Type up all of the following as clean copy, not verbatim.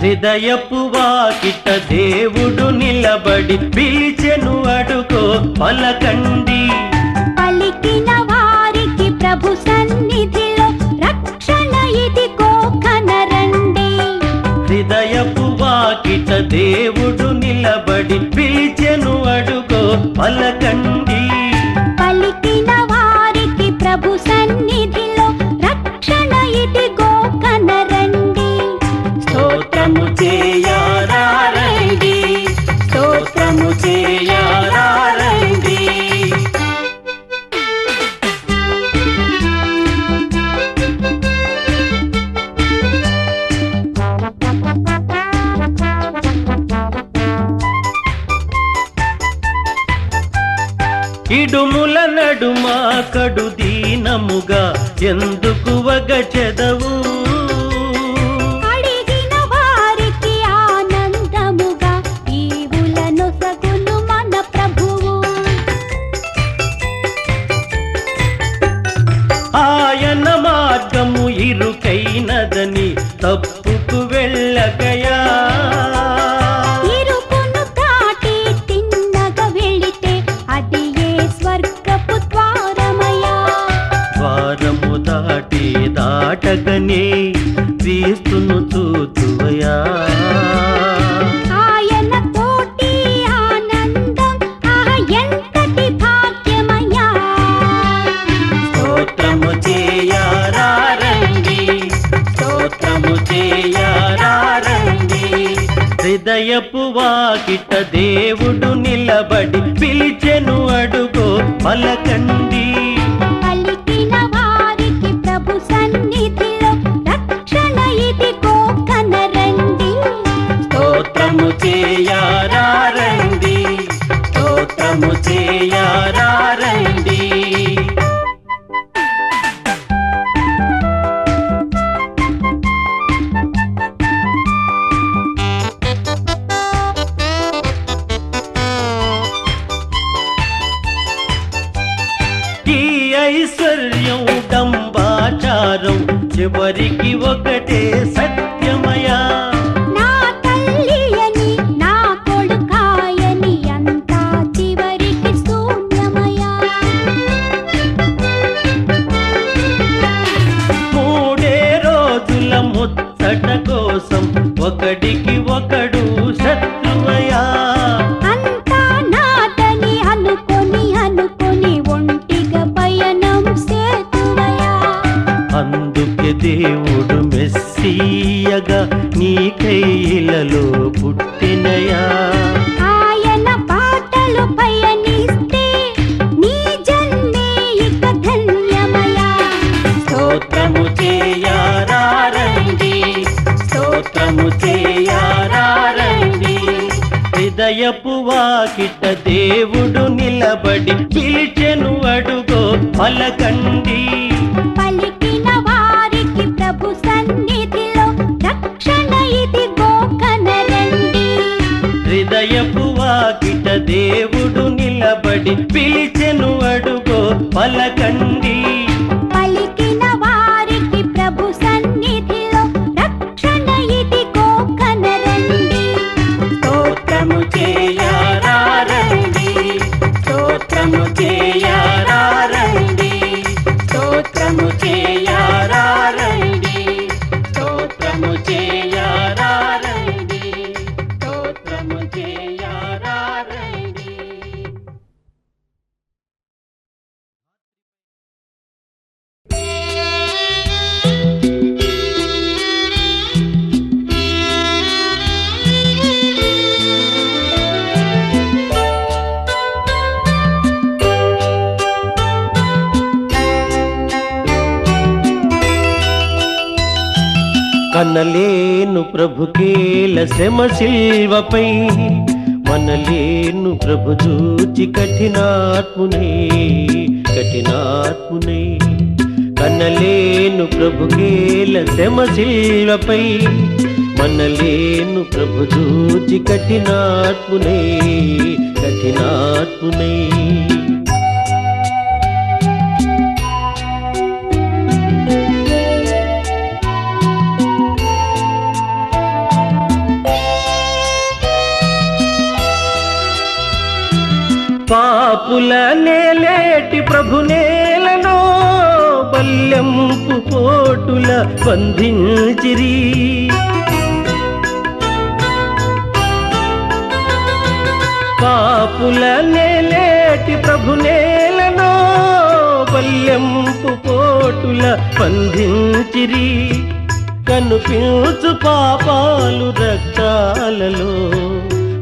హృదయపు వాకిట దేవుడు నిలబడి పిలిచెను అడుగో పలకండి. పలికిన వారికి ప్రభు సన్నిధిలో రక్షణ ఇదిగో కనరండి. హృదయపు వాకిట దేవుడు నిలబడి పిలిచెను అడుగో పలకండి. పలికిన వారికి ప్రభు సన్నిధిలో రక్షణ ఇదిగో కనరండి. స్తోత్రము చేయరారండి, స్తోత్రము చేయరారండి. ఇడుముల నడుమ కడు దీనముగా ఎందుకు వగచెదవు? అడిగిన వారికి ఆనందముగా ఈవులను సగును మన ప్రభువు. ఆయన మార్గము ఇరుకైనదని తప్పుకు వెళ్ళకయా. ఇరుకును దాటి తిన్నగా వెళితే అది ఏ స్వర్గపు ద్వారమయా. ద్వారము దాటి దాటగనే క్రీస్తును చూతువయా. ఆయన తోటి ఆనందం ఎంతటి భాగ్యమయా. స్తోత్రము చేయరారండి, స్తోత్రము చేయరారండి. హృదయపు వాకిట దేవుడు నిలబడి పిలిచెను అడుగో పలకండి. పలికిన వారికి ప్రభు సన్నిధిలో రక్షణ ఇదిగో కనరండి. స్తోత్రము చేయరారండి, స్తోత్రము చేయరారండి. ఈ ఐశ్వర్యం డంబాచారం చివరికి ఒకటే సత్యమయా. నా తల్లి అని నా కొడుకాయని అంతా చివరికి శూన్యమయా. మూడే రోజుల ముచ్చట కోసం ఒకడికి ఒకడు శత్రువయా. అంతా నాదని అనుకొని ఒంటిగా పయనం సేతువయా. అందుకే దేవుడు మెస్సీయగా నీ కైలలో పుట్టినయా. ఆయన బాటలు పయనిస్తే నీ జన్మే ఇక ధన్యమయా. స్తోత్రము చేయరారండి, స్తోత్రము చేయరారండి. హృదయపు వాకిట దేవుడు నిలబడి పిలిచెను అడుగో పలకండి. పలికిన వారికి ప్రభు సన్నిధిలో రక్షణ ఇదిగో కనరండి. హృదయపు వాకిట దేవుడు నిలబడి పిలిచెను అడుగో పలకండి. పలికిన వారికి ప్రభు సన్నిధిలో రక్షణ ఇదిగో కనరండి. స్తోత్రము చేయరారండి, స్తోత్రము చేయరారండి, స్తోత్రము చేయరారండి, స్తోత్రము చేయరారండి, స్తోత్రము చేయరారండి. కనలేను ప్రభుకేల శ్రమ శిల్వపై, మనలేను ప్రభు చూచి కఠినాత్మునే. కనలేను ప్రభుకేల శ్రమ శిల్వపై, మనలేను ప్రభు చూచి కఠినాత్మునే. పాపుల నేలేటి ప్రభు నేలను బల్యంపు పోటుల బంధించిరి. పాపుల నేలేటి ప్రభు నేలను బల్యంపు పోటుల బంధించిరి. కనుపించు పాపాలు రక్తాలలో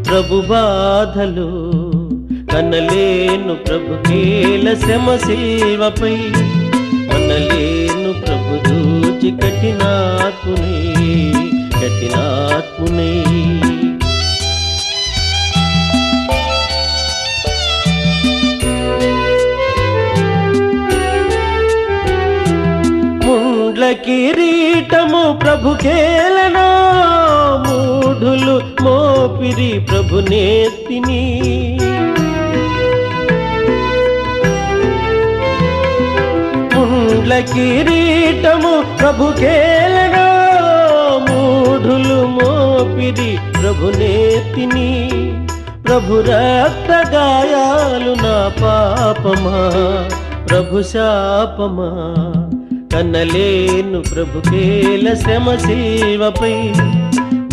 ప్రభు బాధలు కనలేను ప్రభు కేల శ్రమ శిల్వపై. మనలేను ప్రభు దూచి కఠినాత్మునే కఠినాత్మునే. ముండ్ల కిరీటము ప్రభు కేలనో మూఢులు మోపిరి ప్రభు నేతిని. ముండ్ల కిరీటము ప్రభు కేలనో మూఢులు మోపిరి ప్రభు నేతిని. ప్రభు రక్త గాయాలు నా పాపమా ప్రభు శాపమా. కనలేను ప్రభు కేల శ్రమ శిల్వపై.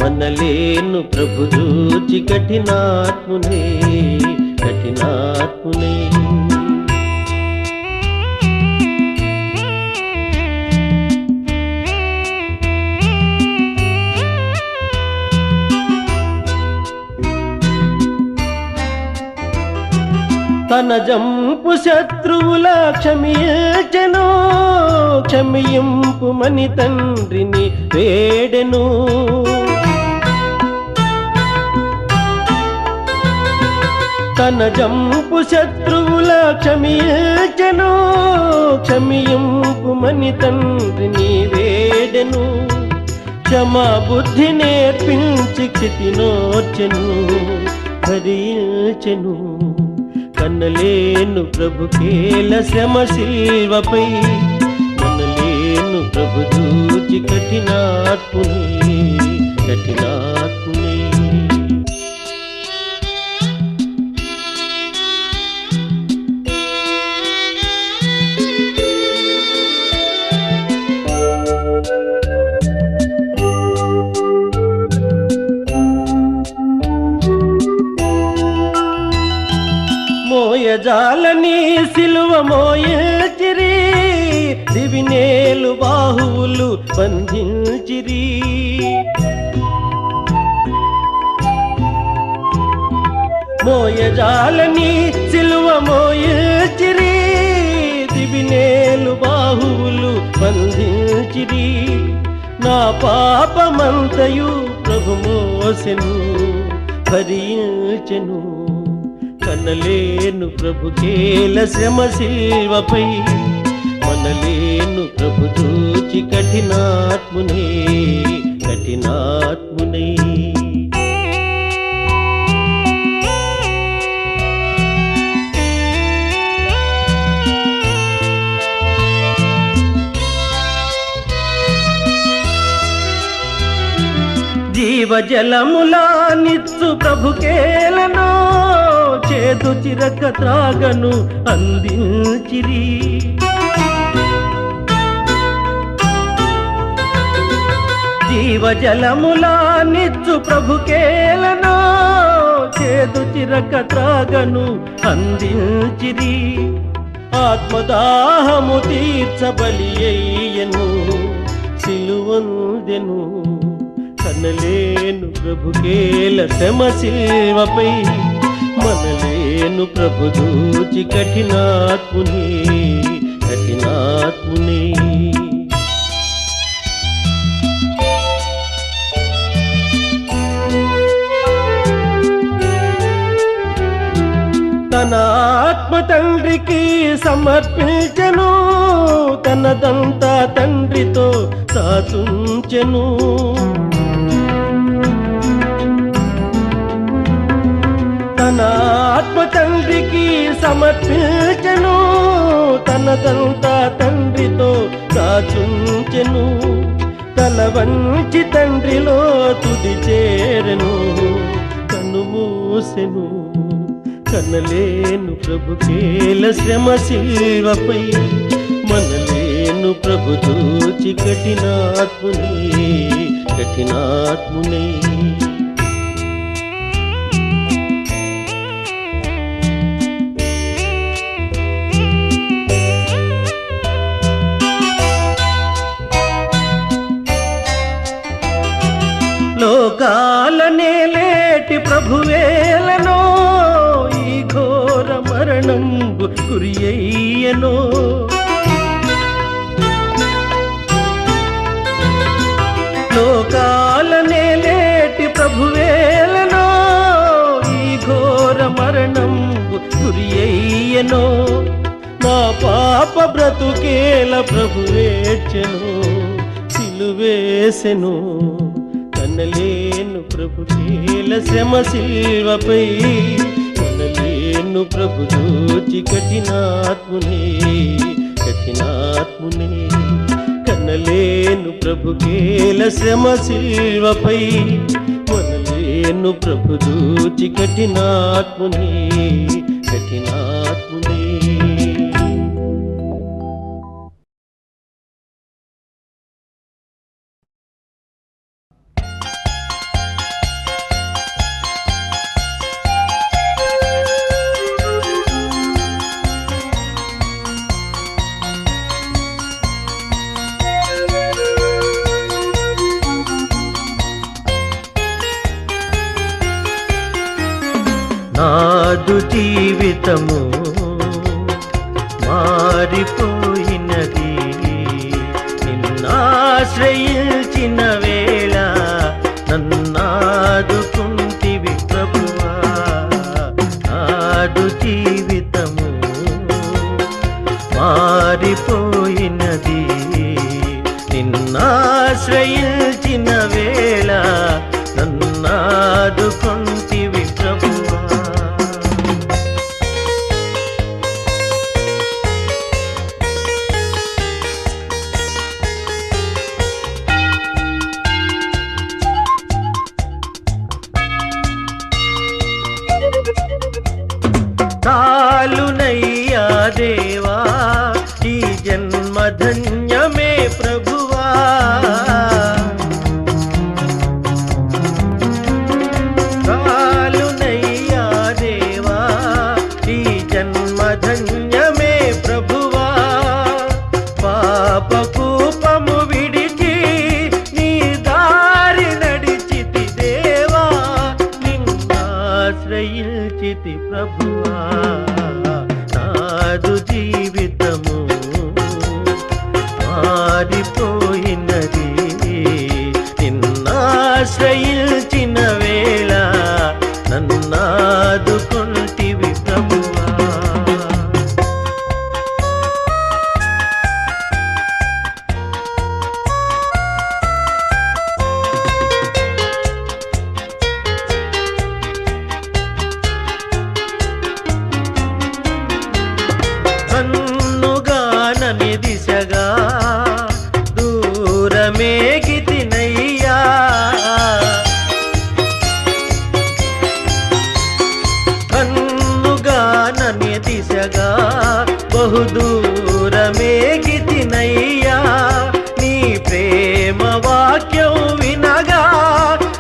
మనలేను ప్రభు దూచి కఠినాత్మునే కఠినాత్మునే. తన జంపు శత్రువుల క్షమించెను. క్షమింపు మని తండ్రిని వేడెను. తన జంపు శత్రువుల క్షమించెను. క్షమింపు మని తండ్రిని వేడెను. క్షమా బుద్ధి నేర్పించి క్షితినోర్చెను భరించెను. కనలేను ప్రభు కేల శ్రమ శిల్వపై. మనలేను ప్రభు దూచి కఠినాత్మునే కఠినాత్మునే. మోయజాలని సిలువ మోయచిరి. దివినేలు బాహువులు బంధించిరి. మోయజాలని సిలువ మోయచిరి. దివినేలు బాహువులు బంధించిరి. నా పాపమంతయు ప్రభు మోసెను భరించెను. కనలేను ప్రభు కేల శ్రమ శిల్వపై. మనలేను ప్రభు దూచి కఠినాత్మునే కఠినాత్మునే. జీవజలములా నిత్సు ప్రభు కేలనో చేదు చిరక త్రాగను అందించిరి. జీవజలములా నిత్సు ప్రభు కేలనో చేదు చిరక త్రాగను అందించిరి. ఆత్మదాహము తీర్చబలి అయ్యను సిలువందెను. కనలేను ప్రభు కేల శ్రమ శిల్వపై. మనలేను ప్రభు దూచి కఠినాత్మునే కఠినాత్మునే. తన ఆత్మ తండ్రికి సమర్పించెను. తనదంతా తండ్రితో సాచుంచెను. తన ఆత్మ తండ్రికి సమర్పించెను. తనదంతా తండ్రితో సాచుంచెను. తల వంచి తండ్రిలో తుది చేరెను. కన్ను మూసెను కనలేను ప్రభు కేల శ్రమ శిల్వపై, మనలేను ప్రభు దూచి కఠినాత్మునే కఠినాత్మునే. లోకాలనే లేటి ప్రభువేలనో, ఈ ఘోర మరణంబు గురి అయ్యనో. లోకాలనే లేటి ప్రభువేలనో, ఈ ఘోర మరణంబు గురి అయ్యనో. నా పాప బ్రతుకేల ప్రభువేర్చెను, సిలువేసెను. కనలేను ప్రభు కేల శ్రమ శిల్వపై, కనలేను ప్రభు దూచి కఠినాత్మునే కఠినాత్మునే. కనలేను ప్రభు కేల శ్రమ శిల్వపై, మనలేను ప్రభు దూచి కఠినాత్మునే కఠినాత్మునే. నాదు జీవితము మారిపోయినది, నిన్నాశ్రయించిన వేళ నన్నాదుకుంటివి ప్రభువా. నాదు జీవితము మారిపోయినది, నిన్నాశ్రయించిన వేళ నన్నాదుకుంటివి ప్రభువా. చాలునయ్యా దేవా ఈ జన్మ ధన్యమే ప్రభువా. చాలునయ్యా దేవా ఈ జన్మ ధన్యమే ప్రభువా. పాప కూపము విడిచి నీ దారి నడిచితి దేవా, నిన్నాశ్రయించితి ప్రభువా. నాదు జీవితము మారిపోయినది, నిన్నాశ్రయించిన వేళ నన్నాదుకుంటివి ప్రభువా. కన్నుగానని దిశగా దూరమేగితినయ్యా, కన్నుగానని దిశగా బహుదూరమేగితినయ్యా. నీ ప్రేమ వాక్యం వినగా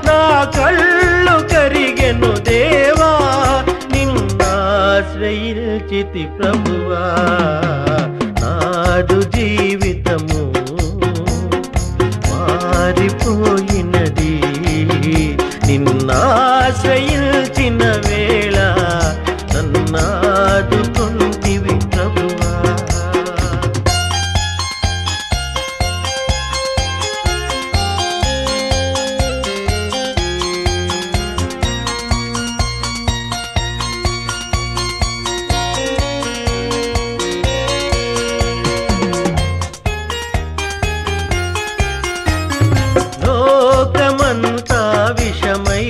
నా కళ్ళు కరిగెను దేవా, నిన్నాశ్రయించితి ప్రభువా. నాదు జీవితము మారిపోయినది, నిన్నాశ్రయించిన వేళ నన్నాదుకుంటివి ప్రభువా. లోకమంతా విషమై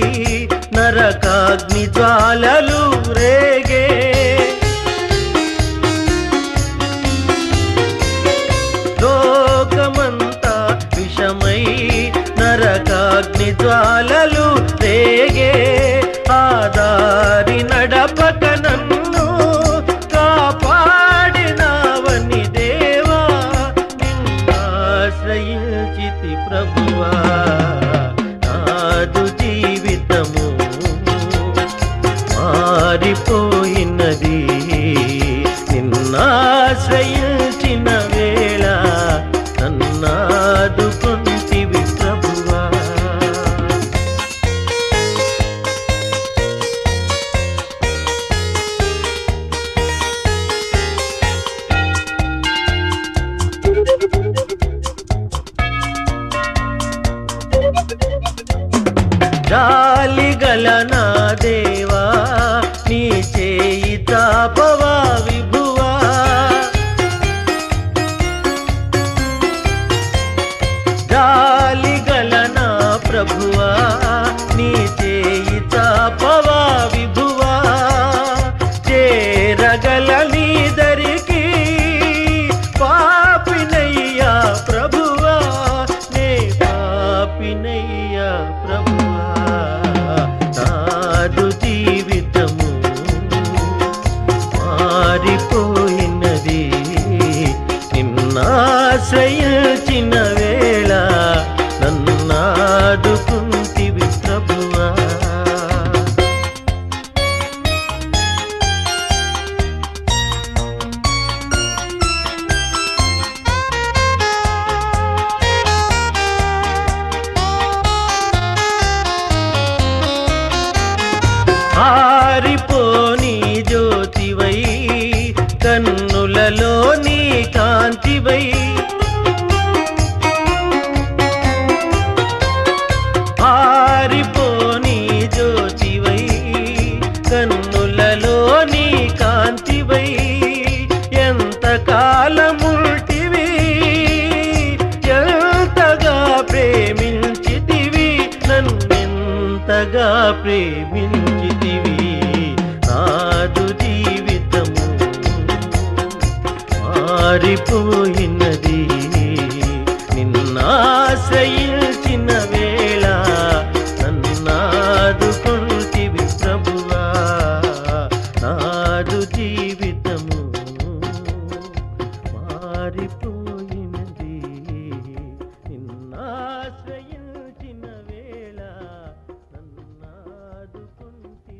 నరకాగ్ని జ్వాలలు రేగే, లోకమంతా విషమై నరకాగ్ని జ్వాలలు రేగే. ఆదారి నడపక గల నా దేవా నీ చేయి చాపవా విభువా జాలి గల నా ప్రభువా నీ చేయి చాపవా విభువా చేరగల నీ దరికి పాపినయ్యా ప్రభువా నే పాపినయ్యా ప్రభువా నాదు జీవితము మారిపోయినది నిన్నాశ్రయించిన వేళ నన్నాదుకుంటివి ప్రభువా ఆరిపోని జ్యోతివై కన్నులలో నీ కాంతివై ఆరిపోని జ్యోతివై కన్నులలో నీ కాంతివై ఎంత కాలముల్టివి ఎంతగా ప్రేమించితివి నన్నెంతగా ప్రేమించితివి నాదు జీవితము మారిపోయినది నిన్నాశ్రయించిన వేళ నన్నాదుకుంటివి ప్రభువా నాదు జీవితము మారిపోయినది నిన్నాశ్రయించిన వేళ నన్నాదుకుంటివి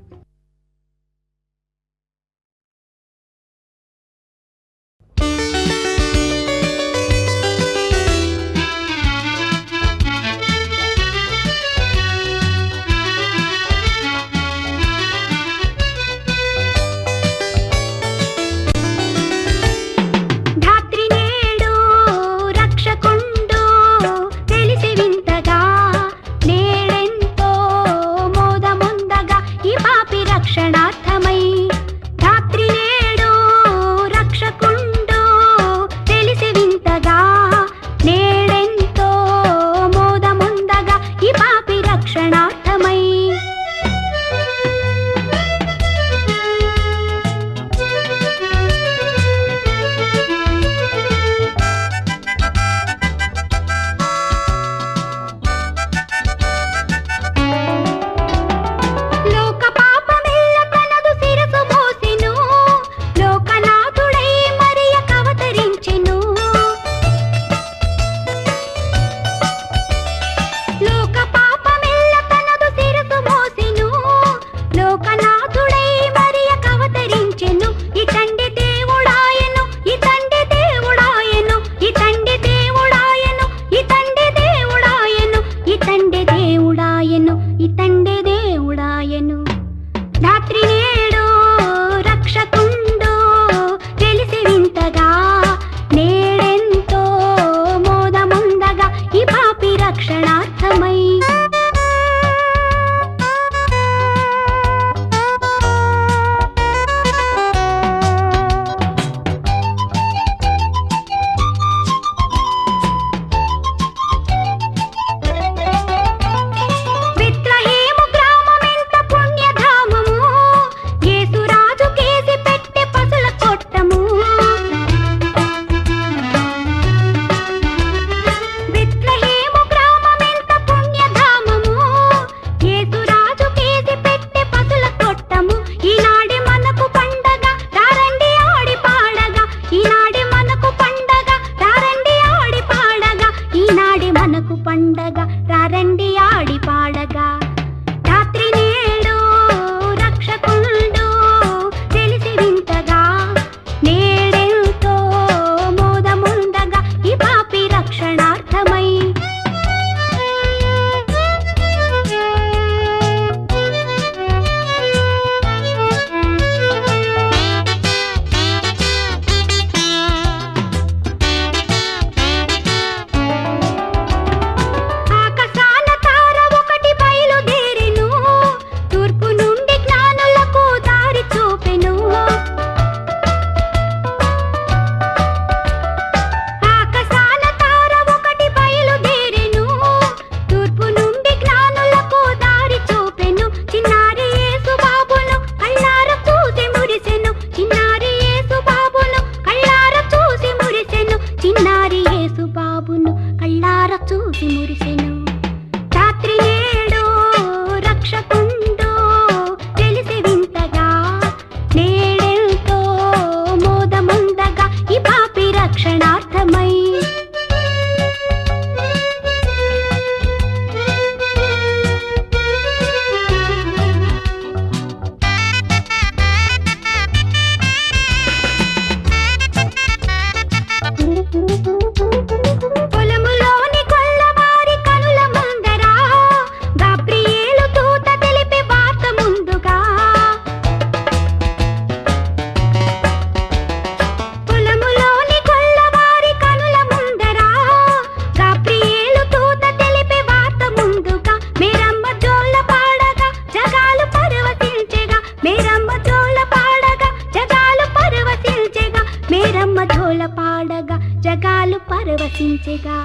పేరమ్మ జోల పాడగా జగాలు పరవశించెగా.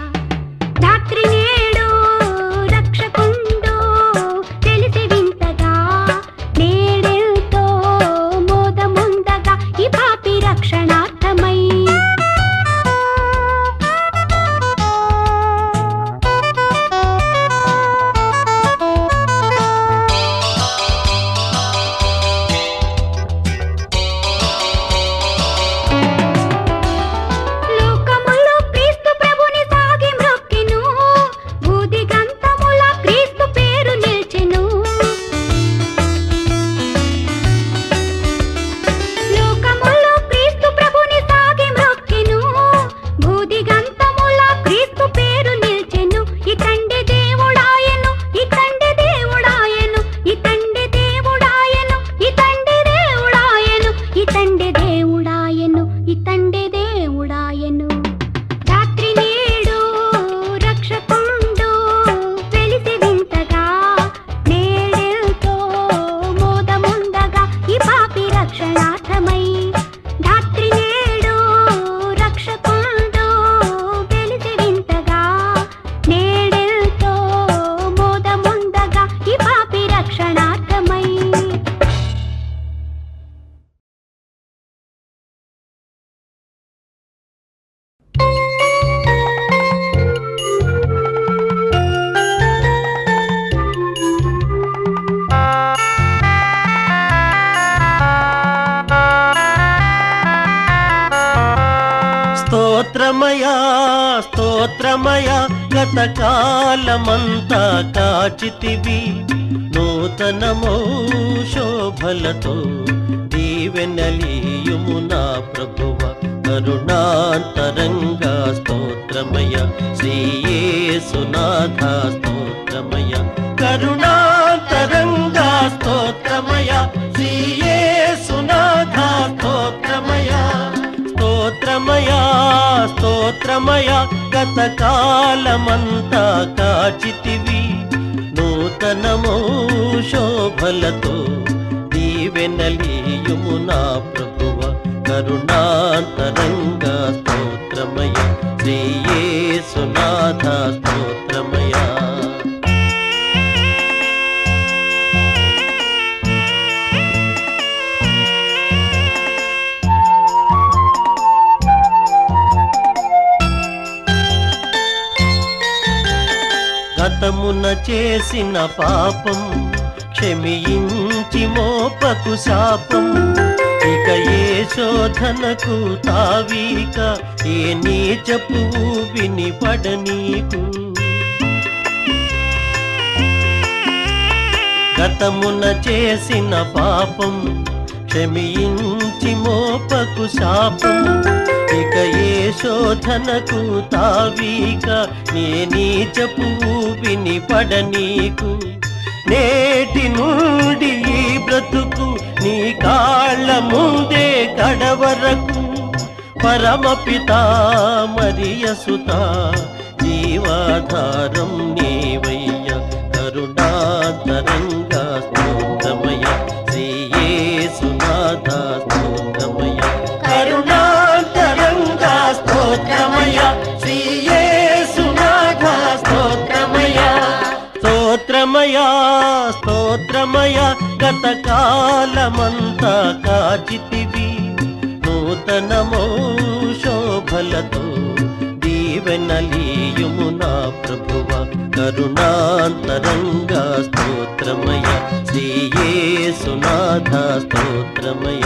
ధాత్రి నేడు రక్షకుండు తెలిసి వింతగా, నేడెంతో మోదముందగా ఈ పాపి రక్షణార్థమై. స్తోత్రమయా స్తోత్రమయా గతకాలమంతా కాచితివి, నూతనమో శోభలతో దీవెనలీయుము నా ప్రభువ. కరుణాంతరంగా స్తోత్రమయ శ్రీయేసునాథ స్తోత్రమయ. కరుణాంతరంగా స్తోత్రమయ శ్రీయేసునాథ స్తోత్రమయ. స్తోత్రమయా స్తోత్రమయా గతకాలమంతా కాచితివి, నూతనమో శోభలతో దీవెనలీయుము నా ప్రభువ. కరుణాంతరంగా స్తోత్రమయ శ్రీయేసునాథ స్తోత్రమయ. గతమున చేసిన పాపం క్షమించి మోపకు శాపం, ఇక ఏ శోధనకు తావీక ఏ నీచపు వినిపడనీకు. గతమున చేసిన పాపం క్షమించి మోపకు శాపం, ఇక ఏ శోధనకు తావీక నే నీచపు వినిపడనీకు. నేటి నుండి ఈ బ్రతుకు నీ కాళ్ళ ముందే కడవరకు, పరమపిత మరియసుత జీవాధారం నీవయ్య. కరుణాంతరంగా స్తోత్రమయ శ్రీయేసునాథ స్తోత్రమయ. కరుణాంతరంగా స్తోత్రమయ శ్రీయేసునాథ స్తోత్రమయ. స్తోత్రమయా స్తోత్రమయా గతకాలమంతా కాచితివి, నూతనమో శోభలతో దీవెనలీయుము నా ప్రభువ. కరుణాంతరంగా స్తోత్రమయ శ్రీయేసునాథ స్తోత్రమయ.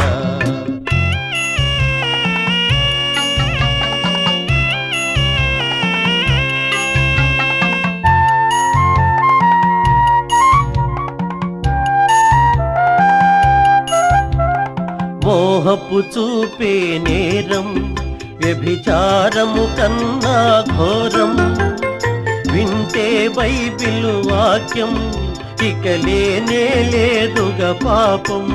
మోహపు చూపే నేరం వ్యభిచారము కన్నా ఘోరం, వింటే బైబిలు వాక్యం ఇక లేనే లేదుగా పాపం.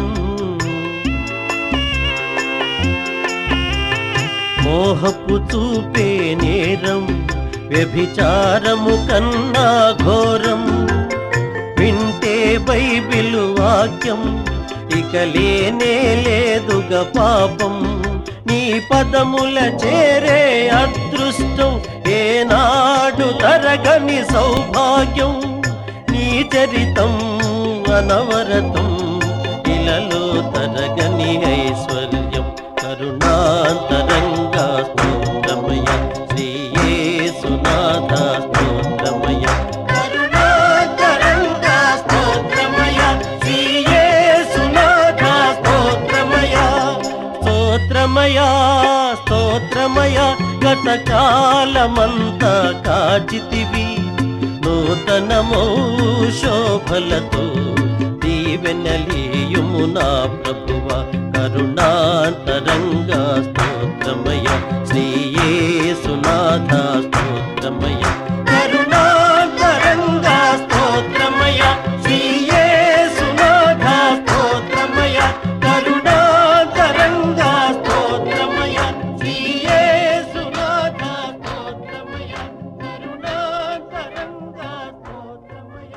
మోహపు చూపే నేరం వ్యభిచారము కన్నా ఘోరం, వింటే బైబిలు వాక్యం ఇక లేనే లేదుగా పాపం. నీ పదముల చేరే అదృష్టం ఏనాడు తరగని సౌభాగ్యం నీ చరితం అనవరతం ఇలలో తరగని ఐశ్వర్యం కరుణాంతరంగా స్తోత్రమయ శ్రీ యేసునాథ స్తోత్రమయ కరుణాంతరంగా స్తోత్రమయ శ్రీ యేసునాథ స్తోత్రమయ స్తోత్రమయ స్తోత్రమయ గతకాలమంతా కాచితివి నూతనమో శోభలతో దీవెనలీయుము నా ప్రభువ కరుణాంతరంగా స్తోత్రమయ శ్రీ యేసునాథ స్తోత్రమయ కరుణాంతరంగా స్తోత్రమయ శ్రీ యేసునాథ స్తోత్రమయ కరుణాంతరంగా స్తోత్రమయ శ్రీ యేసునాథ స్తోత్రమయ కరుణాంతరంగా స్తోత్రమయ.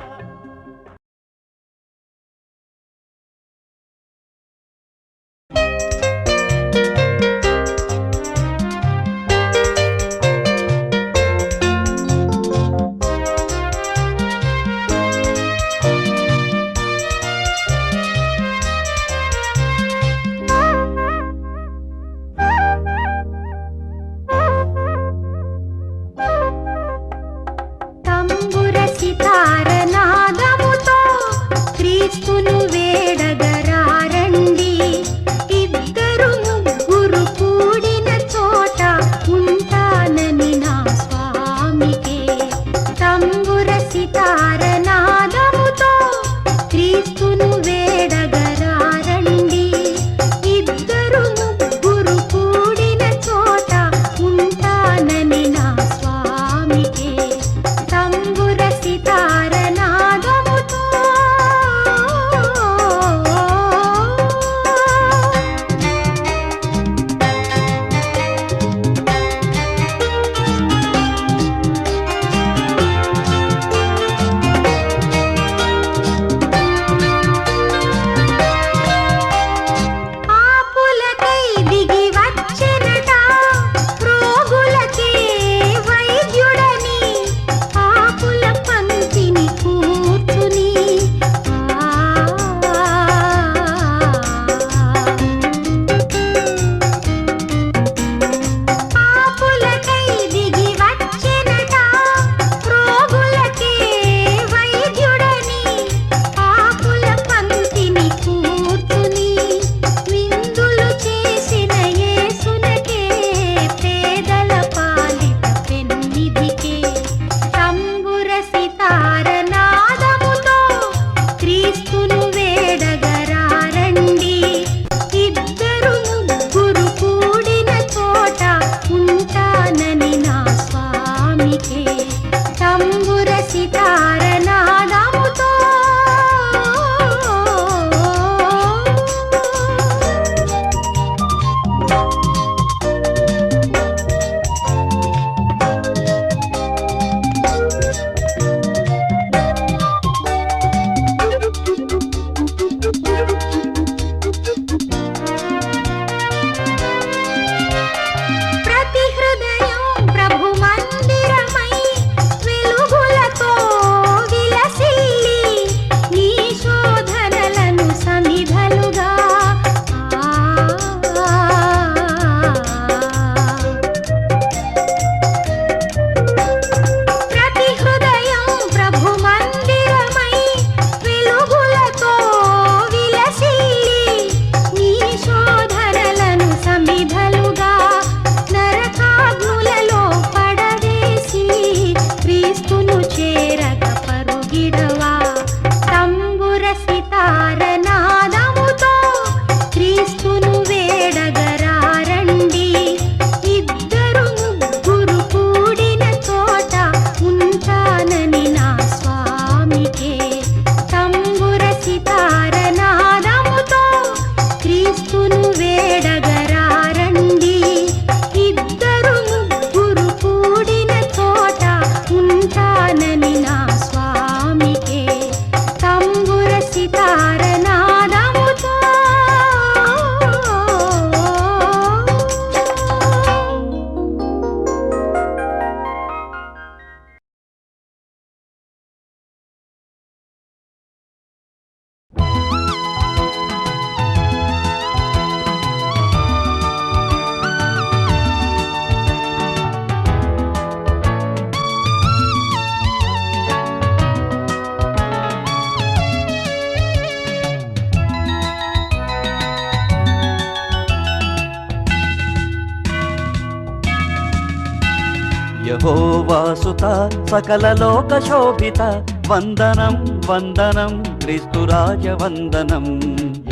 యెహోవాసుత సకల లోక శోభిత వందనం వందనం క్రీస్తురాజ వందనం.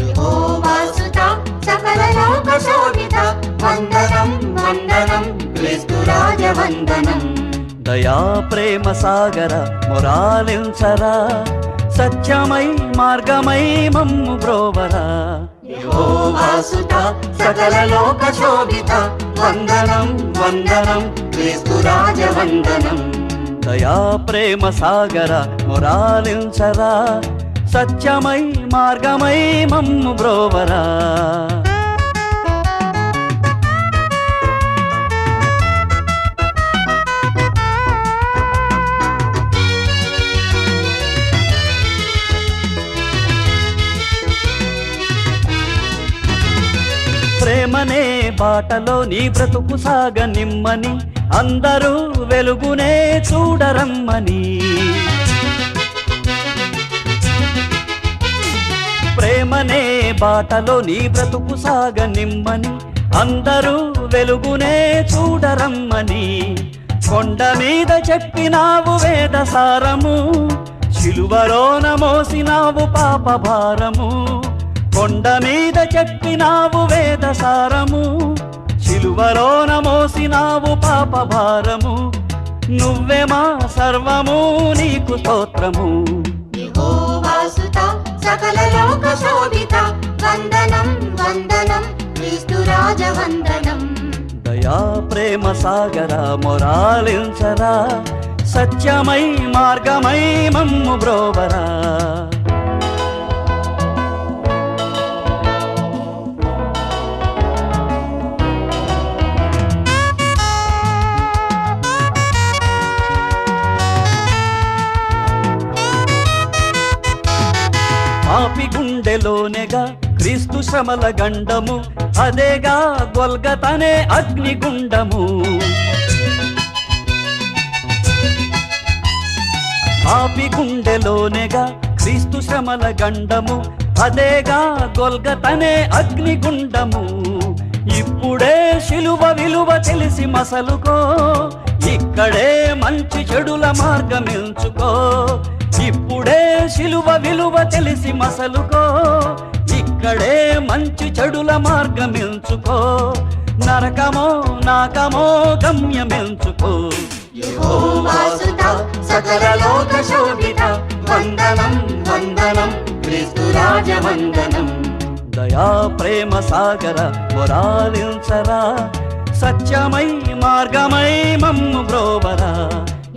యెహోవాసుత సకల లోక శోభిత వందనం వందనం క్రీస్తురాజ వందనం. దయా ప్రేమ సాగర మొరాలించరా సత్యమై మార్గమై మమ్ము బ్రోవరా. యెహోవాసుత సకల లోక శోభిత వందనం వందనం క్రీస్తురాజ వందనం. దయా ప్రేమ సాగర మొరాలించరా సత్యమై మార్గమై మమ్ము బ్రోవరా. ప్రేమనే బాటలో నీ బ్రతుకు సాగ నిమ్మని అందరూ వెలుగునే చూడరమ్మని. ప్రేమనే బాటలో నీ బ్రతుకు సాగ నిమ్మని అందరూ వెలుగునే చూడరమ్మని. కొండ మీద చెప్పినావు వేద సారము శిలువలోన మోసినావు పాప భారము. కొండ మీద చెప్పినావు వేద సారము శిలువలోన మోసినావు పాప భారము. నువ్వే మా సర్వము నీకు స్తోత్రము. యెహోవాసుత సకల లోక శోభిత వందనం వందనం క్రీస్తురాజ వందనం. దయా ప్రేమ సాగర మొరాలించరా సత్యమై మార్గమై మమ్ము బ్రోవరా. పాపి గుండెలోనేగా క్రీస్తు శ్రమల గండము అదేగా గొల్గతనే అగ్నిగుండము. పాపి గుండెలోనేగా క్రీస్తు శ్రమల గండము అదేగా గొల్గతనే అగ్నిగుండము. ఇప్పుడే శిలువ విలువ తెలిసి మసలుకో ఇక్కడే మంచి చెడుల మార్గమించుకో. ఇప్పుడే శిలువ విలువ తెలిసి మసలుకో ఇక్కడే మంచి చెడుల మార్గమించుకో. నరకమో నాకమో గమ్యమించుకో. యెహోవాసుత సకల లోక శోభిత వందనం వందనం క్రీస్తురాజ వందనం. దయా ప్రేమ సాగర మొరాలించరా సత్యమై మార్గమై మమ్ము బ్రోవరా.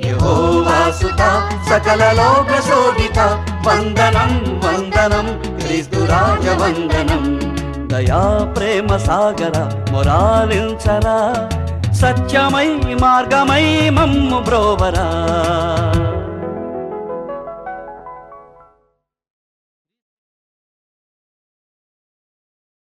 యెహోవాసుత సకల లోక శోభిత వందనం వందనం క్రీస్తురాజ వందనం. దయా ప్రేమ సాగర మొరాలించరా సత్యమై మార్గమై మమ్ము బ్రోవరా.